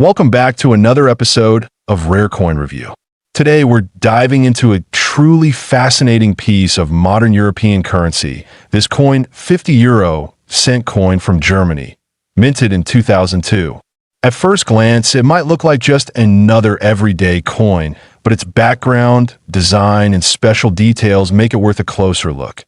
Welcome back to another episode of Rare Coin Review. Today we're diving into a truly fascinating piece of modern European currency, this coin 50 euro cent coin from Germany, minted in 2002. At first glance, it might look like just another everyday coin, but its background, design, and special details make it worth a closer look.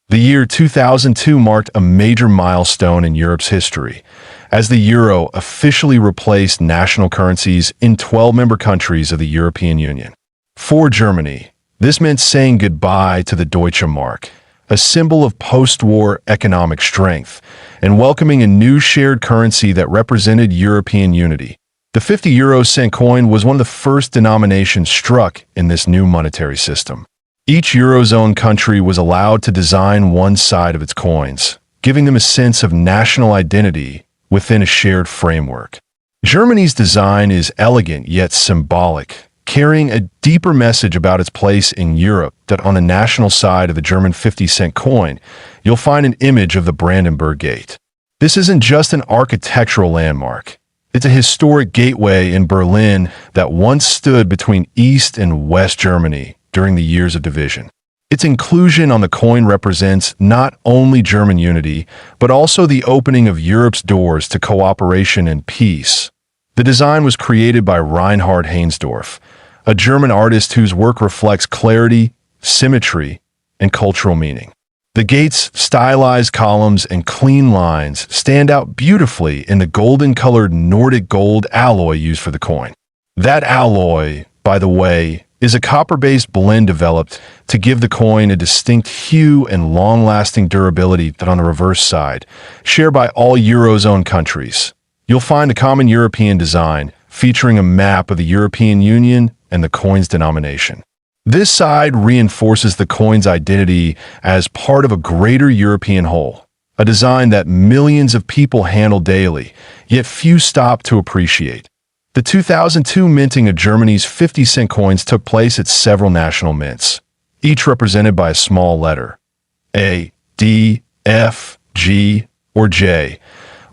The year 2002 marked a major milestone in Europe's history, as the euro officially replaced national currencies in 12 member countries of the European Union. For Germany, this meant saying goodbye to the Deutsche Mark, a symbol of post-war economic strength, and welcoming a new shared currency that represented European unity. The 50 euro cent coin was one of the first denominations struck in this new monetary system. Each Eurozone country was allowed to design one side of its coins, giving them a sense of national identity within a shared framework. Germany's design is elegant yet symbolic, carrying a deeper message about its place in Europe. That on the national side of the German 50-cent coin, you'll find an image of the Brandenburg Gate. This isn't just an architectural landmark. It's a historic gateway in Berlin that once stood between East and West Germany during the years of division. Its inclusion on the coin represents not only German unity, but also the opening of Europe's doors to cooperation and peace. The design was created by Reinhard Heinsdorf, a German artist whose work reflects clarity, symmetry, and cultural meaning. The gate's stylized columns and clean lines stand out beautifully in the golden-colored Nordic gold alloy used for the coin. That alloy, by the way, is a copper-based blend developed to give the coin a distinct hue and long-lasting durability that on the reverse side, shared by all Eurozone countries. You'll find a common European design featuring a map of the European Union and the coin's denomination. This side reinforces the coin's identity as part of a greater European whole, a design that millions of people handle daily, yet few stop to appreciate. The 2002 minting of Germany's 50-cent coins took place at several national mints, each represented by a small letter, A, D, F, G, or J,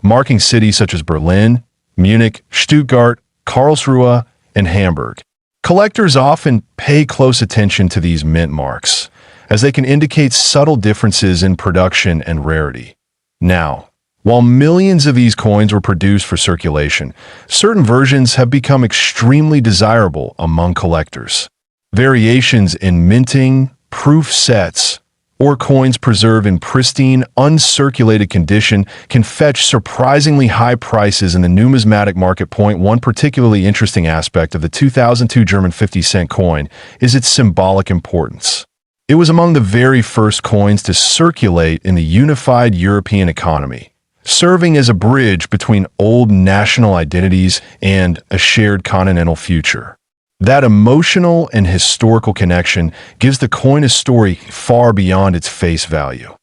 marking cities such as Berlin, Munich, Stuttgart, Karlsruhe, and Hamburg. Collectors often pay close attention to these mint marks, as they can indicate subtle differences in production and rarity. Now, while millions of these coins were produced for circulation, certain versions have become extremely desirable among collectors. Variations in minting, proof sets, or coins preserved in pristine, uncirculated condition can fetch surprisingly high prices in the numismatic market. One particularly interesting aspect of the 2002 German 50-cent coin is its symbolic importance. It was among the very first coins to circulate in the unified European economy, serving as a bridge between old national identities and a shared continental future. That emotional and historical connection gives the coin a story far beyond its face value.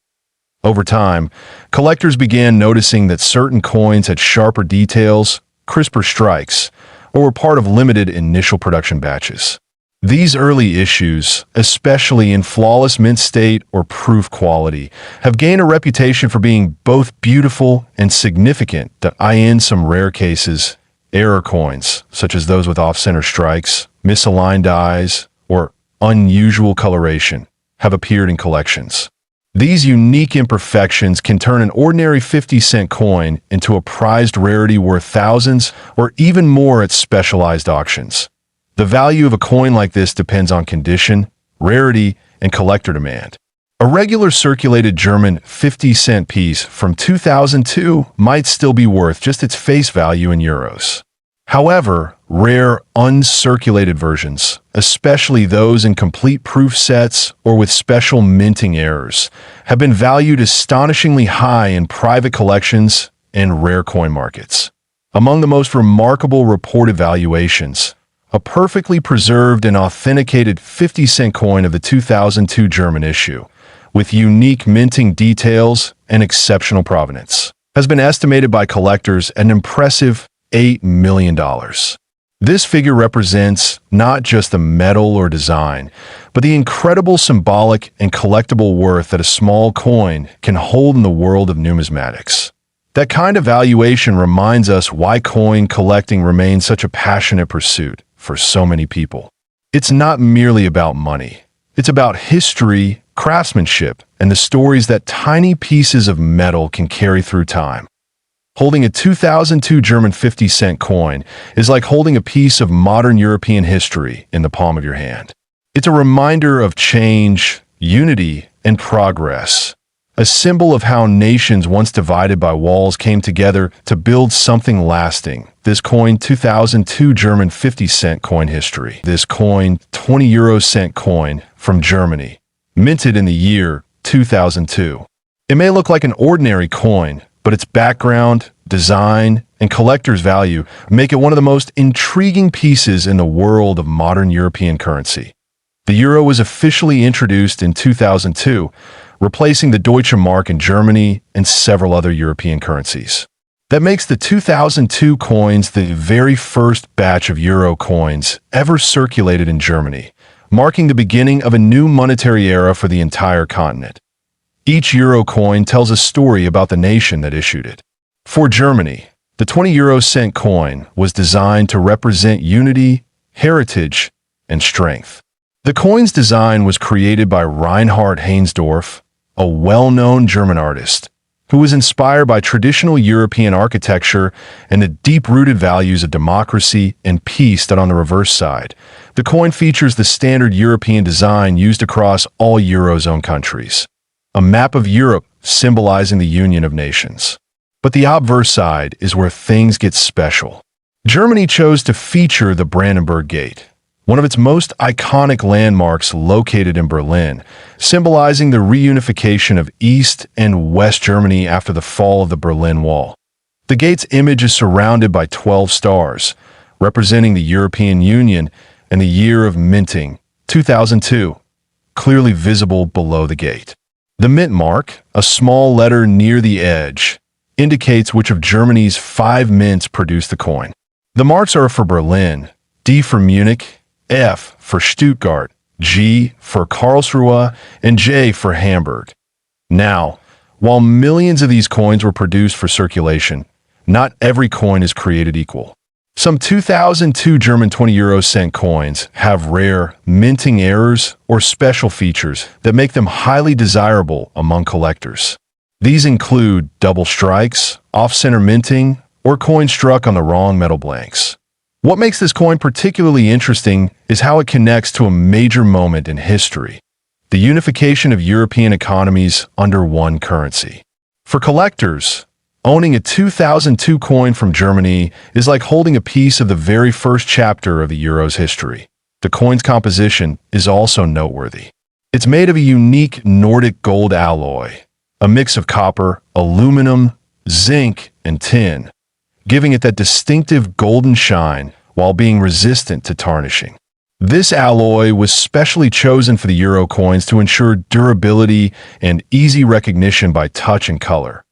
Over time, collectors began noticing that certain coins had sharper details, crisper strikes, or were part of limited initial production batches. These early issues, especially in flawless mint state or proof quality, have gained a reputation for being both beautiful and significant. That in some rare cases, error coins, such as those with off-center strikes, misaligned dies, or unusual coloration, have appeared in collections. These unique imperfections can turn an ordinary 50-cent coin into a prized rarity worth thousands or even more at specialized auctions. The value of a coin like this depends on condition, rarity, and collector demand. A regular circulated German 50-cent piece from 2002 might still be worth just its face value in euros. However, rare, uncirculated versions, especially those in complete proof sets or with special minting errors, have been valued astonishingly high in private collections and rare coin markets. Among the most remarkable reported valuations, a perfectly preserved and authenticated 50-cent coin of the 2002 German issue, with unique minting details and exceptional provenance, has been estimated by collectors at an impressive $8 million. This figure represents not just the metal or design, but the incredible symbolic and collectible worth that a small coin can hold in the world of numismatics. That kind of valuation reminds us why coin collecting remains such a passionate pursuit for so many people. It's not merely about money. It's about history, craftsmanship, and the stories that tiny pieces of metal can carry through time. Holding a 2002 German 50-cent coin is like holding a piece of modern European history in the palm of your hand. It's a reminder of change, unity, and progress. A symbol of how nations once divided by walls came together to build something lasting. This coin, 2002 German 50-cent coin history. This coin, 20 euro cent coin from Germany, minted in the year 2002. It may look like an ordinary coin, but its background, design, and collector's value make it one of the most intriguing pieces in the world of modern European currency. The euro was officially introduced in 2002, replacing the Deutsche Mark in Germany and several other European currencies. That makes the 2002 coins the very first batch of euro coins ever circulated in Germany, marking the beginning of a new monetary era for the entire continent. Each euro coin tells a story about the nation that issued it. For Germany, the 20 euro cent coin was designed to represent unity, heritage, and strength. The coin's design was created by Reinhard Heinsdorf, a well-known German artist, who was inspired by traditional European architecture and the deep-rooted values of democracy and peace. That on the reverse side, the coin features the standard European design used across all Eurozone countries, a map of Europe symbolizing the union of nations. But the obverse side is where things get special. Germany chose to feature the Brandenburg Gate, one of its most iconic landmarks located in Berlin, symbolizing the reunification of East and West Germany after the fall of the Berlin Wall. The gate's image is surrounded by 12 stars, representing the European Union and the year of minting, 2002, clearly visible below the gate. The mint mark, a small letter near the edge, indicates which of Germany's 5 mints produced the coin. The marks are for Berlin, D for Munich, F for Stuttgart, G for Karlsruhe, and J for Hamburg. Now, while millions of these coins were produced for circulation, not every coin is created equal. Some 2002 German 20 euro cent coins have rare minting errors or special features that make them highly desirable among collectors. These include double strikes, off-center minting, or coins struck on the wrong metal blanks. What makes this coin particularly interesting is how it connects to a major moment in history, the unification of European economies under one currency. For collectors, owning a 2002 coin from Germany is like holding a piece of the very first chapter of the euro's history. The coin's composition is also noteworthy. It's made of a unique Nordic gold alloy, a mix of copper, aluminum, zinc, and tin, giving it that distinctive golden shine while being resistant to tarnishing. This alloy was specially chosen for the euro coins to ensure durability and easy recognition by touch and color.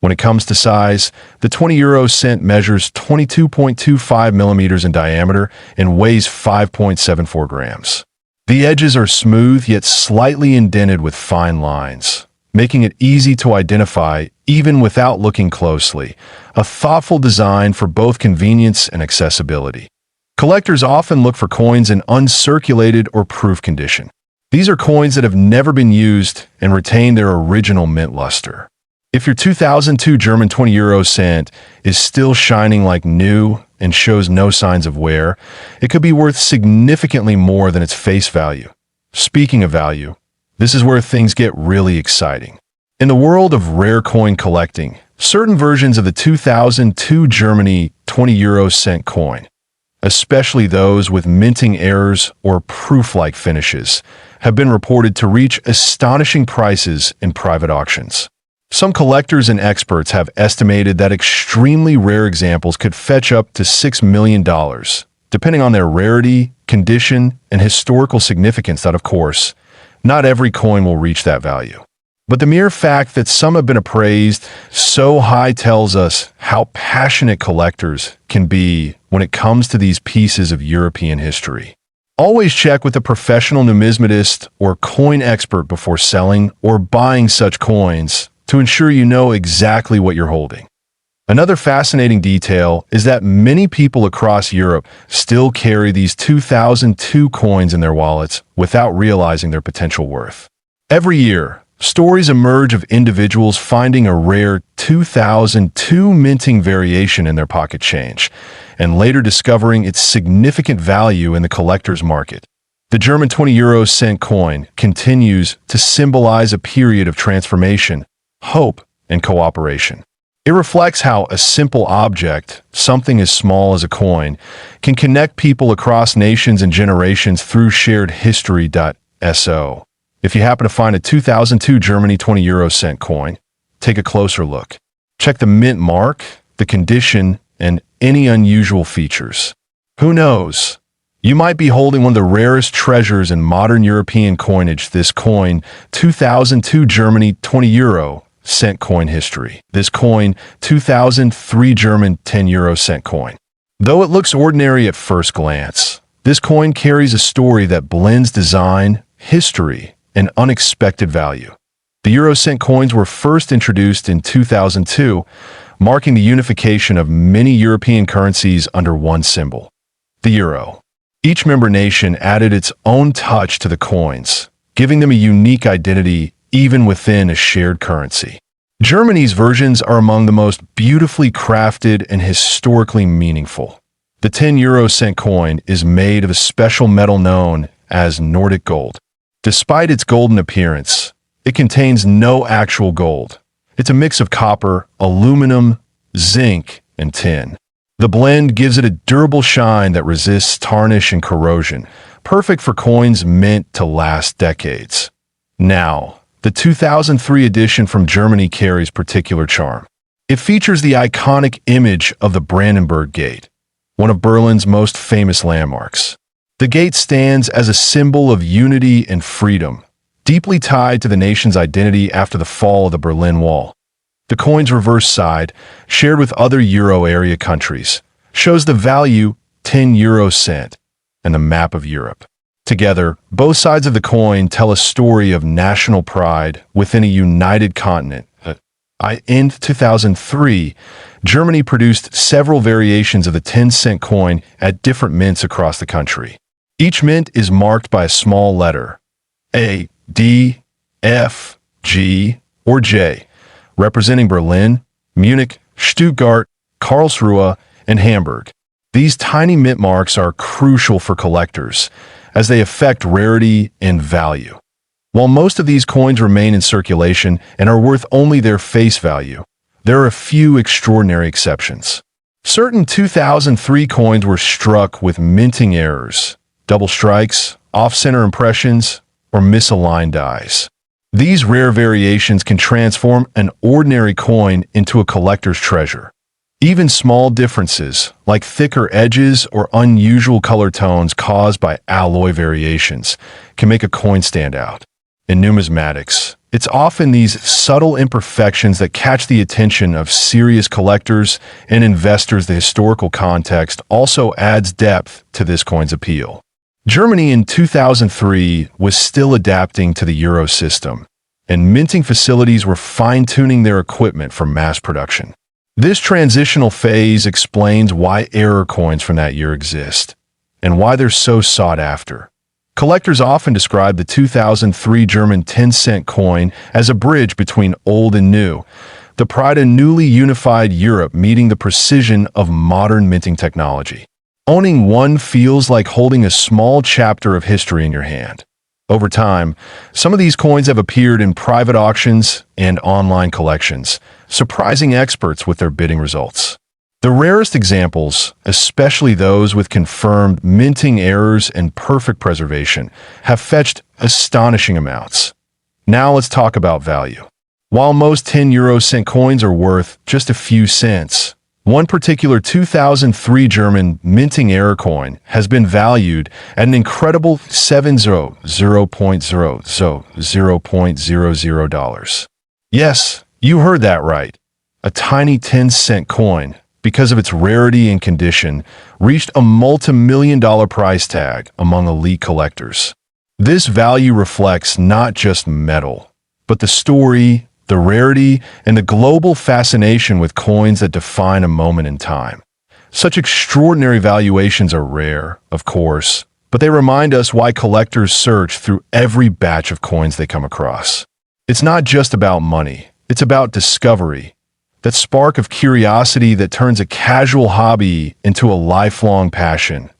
When it comes to size, the 20 euro cent measures 22.25 millimeters in diameter and weighs 5.74 grams. The edges are smooth yet slightly indented with fine lines, making it easy to identify even without looking closely, a thoughtful design for both convenience and accessibility. Collectors often look for coins in uncirculated or proof condition. These are coins that have never been used and retain their original mint luster. If your 2002 German 20 euro cent is still shining like new and shows no signs of wear, it could be worth significantly more than its face value. Speaking of value, this is where things get really exciting. In the world of rare coin collecting, certain versions of the 2002 Germany 20 euro cent coin, especially those with minting errors or proof-like finishes, have been reported to reach astonishing prices in private auctions. Some collectors and experts have estimated that extremely rare examples could fetch up to $6 million, depending on their rarity, condition, and historical significance. That, of course, not every coin will reach that value. But the mere fact that some have been appraised so high tells us how passionate collectors can be when it comes to these pieces of European history. Always check with a professional numismatist or coin expert before selling or buying such coins to ensure you know exactly what you're holding. Another fascinating detail is that many people across Europe still carry these 2002 coins in their wallets without realizing their potential worth. Every year, stories emerge of individuals finding a rare 2002 minting variation in their pocket change, and later discovering its significant value in the collector's market. The German 20 cent coin continues to symbolize a period of transformation, hope, and cooperation. It reflects how a simple object, something as small as a coin, can connect people across nations and generations through shared history. So, if you happen to find a 2002 Germany 20 cent coin, take a closer look. Check the mint mark, the condition, and any unusual features. Who knows? You might be holding one of the rarest treasures in modern European coinage, this coin, 2002 Germany 20 cent coin history. This coin, 2003 German 10 cent coin. Though it looks ordinary at first glance, this coin carries a story that blends design, history, and unexpected value. The euro cent coins were first introduced in 2002, marking the unification of many European currencies under one symbol, the euro. Each member nation added its own touch to the coins, giving them a unique identity even within a shared currency. Germany's versions are among the most beautifully crafted and historically meaningful. The 10 cent coin is made of a special metal known as Nordic gold. Despite its golden appearance, it contains no actual gold. It's a mix of copper, aluminum, zinc, and tin. The blend gives it a durable shine that resists tarnish and corrosion, perfect for coins meant to last decades. Now, the 2003 edition from Germany carries particular charm. It features the iconic image of the Brandenburg Gate, one of Berlin's most famous landmarks. The gate stands as a symbol of unity and freedom, deeply tied to the nation's identity after the fall of the Berlin Wall. The coin's reverse side, shared with other euro area countries, shows the value 10 cent and the map of Europe. Together, both sides of the coin tell a story of national pride within a united continent. In 2003, Germany produced several variations of the 10-cent coin at different mints across the country. Each mint is marked by a small letter, A, D, F, G, or J, representing Berlin, Munich, Stuttgart, Karlsruhe, and Hamburg. These tiny mint marks are crucial for collectors, as they affect rarity and value. While most of these coins remain in circulation and are worth only their face value, there are a few extraordinary exceptions. Certain 2003 coins were struck with minting errors, double strikes, off-center impressions, or misaligned dies. These rare variations can transform an ordinary coin into a collector's treasure. Even small differences, like thicker edges or unusual color tones caused by alloy variations, can make a coin stand out. In numismatics, it's often these subtle imperfections that catch the attention of serious collectors and investors. The historical context also adds depth to this coin's appeal. Germany in 2003 was still adapting to the euro system, and minting facilities were fine-tuning their equipment for mass production. This transitional phase explains why error coins from that year exist, and why they're so sought after. Collectors often describe the 2003 German 10-cent coin as a bridge between old and new, the pride of newly unified Europe meeting the precision of modern minting technology. Owning one feels like holding a small chapter of history in your hand. Over time, some of these coins have appeared in private auctions and online collections, surprising experts with their bidding results. The rarest examples, especially those with confirmed minting errors and perfect preservation, have fetched astonishing amounts. Now let's talk about value. While most 10 cent coins are worth just a few cents, one particular 2003 German minting error coin has been valued at an incredible $700,000. Yes, you heard that right. A tiny 10-cent coin, because of its rarity and condition, reached a multi-million-dollar price tag among elite collectors. This value reflects not just metal, but the story, the rarity, and the global fascination with coins that define a moment in time. Such extraordinary valuations are rare, of course, but they remind us why collectors search through every batch of coins they come across. It's not just about money, it's about discovery, that spark of curiosity that turns a casual hobby into a lifelong passion.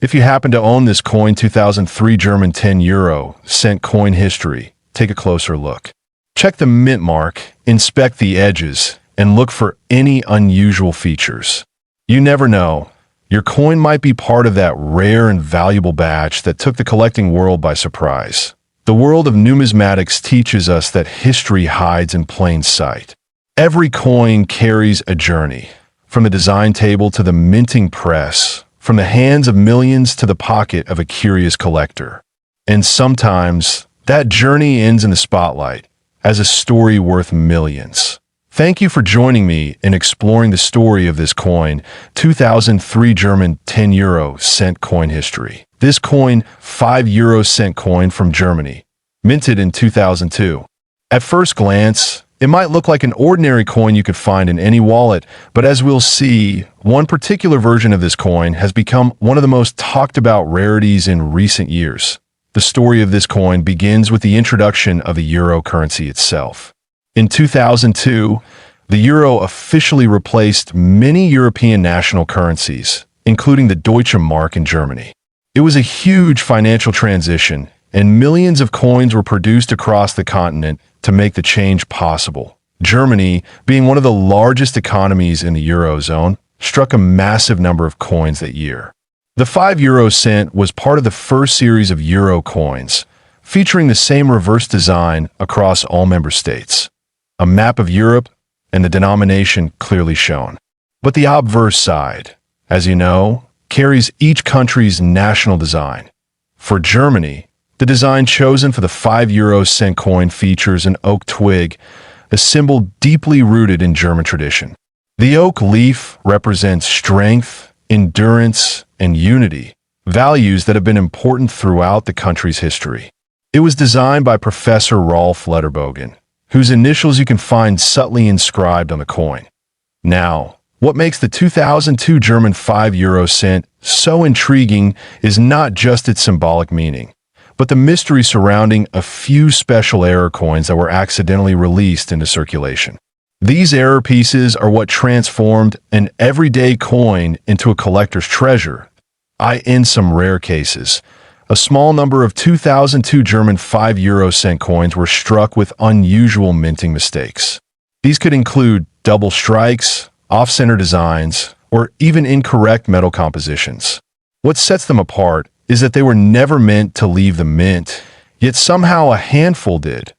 If you happen to own this coin, 2003 German 10 euro cent coin history, take a closer look. Check the mint mark, inspect the edges, and look for any unusual features. You never know, your coin might be part of that rare and valuable batch that took the collecting world by surprise. The world of numismatics teaches us that history hides in plain sight. Every coin carries a journey, from the design table to the minting press, from the hands of millions to the pocket of a curious collector. And sometimes, that journey ends in the spotlight, as a story worth millions. Thank you for joining me in exploring the story of this coin, 2003 German 10 euro cent coin history. This coin, 5 euro cent coin from Germany, minted in 2002. At first glance, it might look like an ordinary coin you could find in any wallet, but as we'll see, one particular version of this coin has become one of the most talked about rarities in recent years. The story of this coin begins with the introduction of the euro currency itself. In 2002, the euro officially replaced many European national currencies, including the Deutsche Mark in Germany. It was a huge financial transition, and millions of coins were produced across the continent to make the change possible. Germany, being one of the largest economies in the Eurozone, struck a massive number of coins that year. The 5 euro cent was part of the first series of euro coins, featuring the same reverse design across all member states. A map of Europe and the denomination clearly shown. But the obverse side, as you know, carries each country's national design. For Germany, the design chosen for the 5 euro cent coin features an oak twig, a symbol deeply rooted in German tradition. The oak leaf represents strength, endurance, and unity, values that have been important throughout the country's history. It was designed by Professor Rolf Lederbogen, whose initials you can find subtly inscribed on the coin. Now, what makes the 2002 German 5 euro cent so intriguing is not just its symbolic meaning, but the mystery surrounding a few special error coins that were accidentally released into circulation. These error pieces are what transformed an everyday coin into a collector's treasure. In some rare cases, a small number of 2002 German 5 euro cent coins were struck with unusual minting mistakes. These could include double strikes, off-center designs, or even incorrect metal compositions. What sets them apart is that they were never meant to leave the mint, yet somehow a handful did.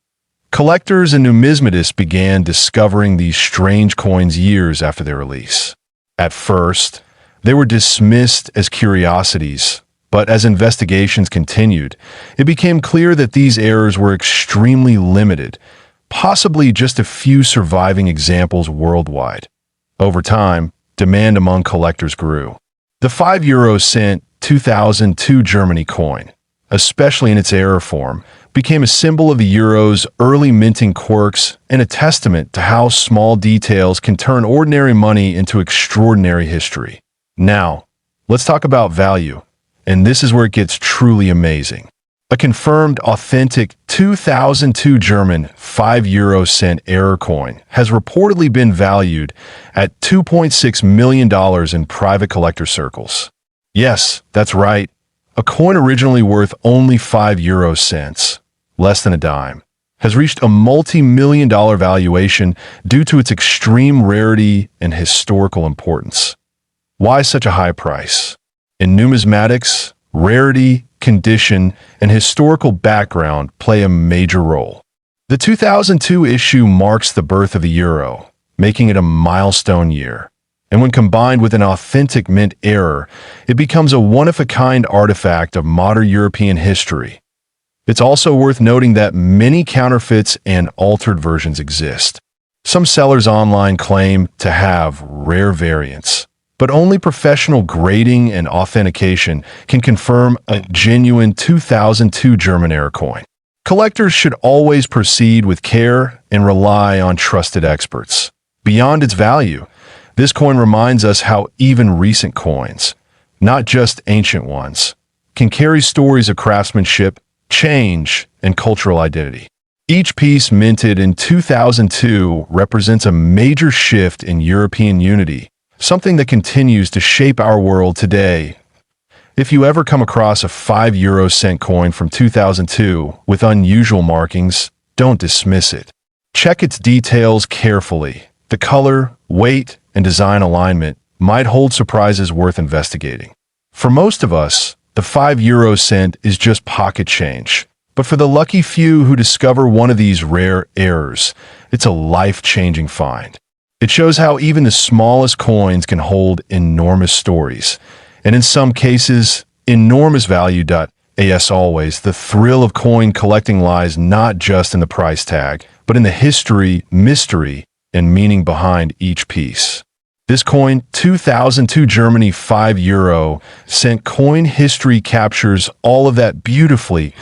Collectors and numismatists began discovering these strange coins years after their release. At first, they were dismissed as curiosities, but as investigations continued, it became clear that these errors were extremely limited, possibly just a few surviving examples worldwide. Over time, demand among collectors grew. The 5 euro cent 2002 Germany coin, especially in its error form, became a symbol of the euro's early minting quirks and a testament to how small details can turn ordinary money into extraordinary history. Now, let's talk about value, and this is where it gets truly amazing. A confirmed, authentic 2002 German 5 euro cent error coin has reportedly been valued at $2.6 million in private collector circles. Yes, that's right. A coin originally worth only 5 euro cents, less than a dime, has reached a multi-million-dollar valuation due to its extreme rarity and historical importance. Why such a high price? In numismatics, rarity, condition, and historical background play a major role. The 2002 issue marks the birth of the euro, making it a milestone year. And when combined with an authentic mint error, it becomes a one-of-a-kind artifact of modern European history. It's also worth noting that many counterfeits and altered versions exist. Some sellers online claim to have rare variants, but only professional grading and authentication can confirm a genuine 2002 German error coin. Collectors should always proceed with care and rely on trusted experts. Beyond its value, this coin reminds us how even recent coins, not just ancient ones, can carry stories of craftsmanship, change, and cultural identity. Each piece minted in 2002 represents a major shift in European unity, something that continues to shape our world today. If you ever come across a 5 euro-cent coin from 2002 with unusual markings, don't dismiss it. Check its details carefully. The color, weight, and design alignment might hold surprises worth investigating. For most of us, the 5 euro-cent is just pocket change. But for the lucky few who discover one of these rare errors, it's a life-changing find. It shows how even the smallest coins can hold enormous stories, and in some cases, enormous value. As always, the thrill of coin collecting lies not just in the price tag, but in the history, mystery, and meaning behind each piece. This coin, 2002 Germany 5 euro-cent coin history, captures all of that beautifully.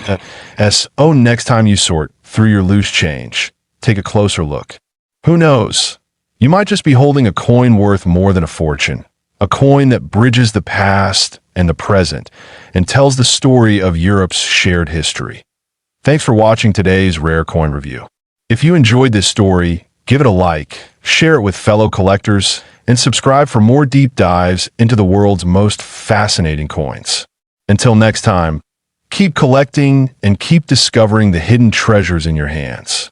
Next time you sort through your loose change, take a closer look. Who knows? You might just be holding a coin worth more than a fortune. A coin that bridges the past and the present and tells the story of Europe's shared history. Thanks for watching today's Rare Coin Review. If you enjoyed this story, give it a like, share it with fellow collectors, and subscribe for more deep dives into the world's most fascinating coins. Until next time, keep collecting and keep discovering the hidden treasures in your hands.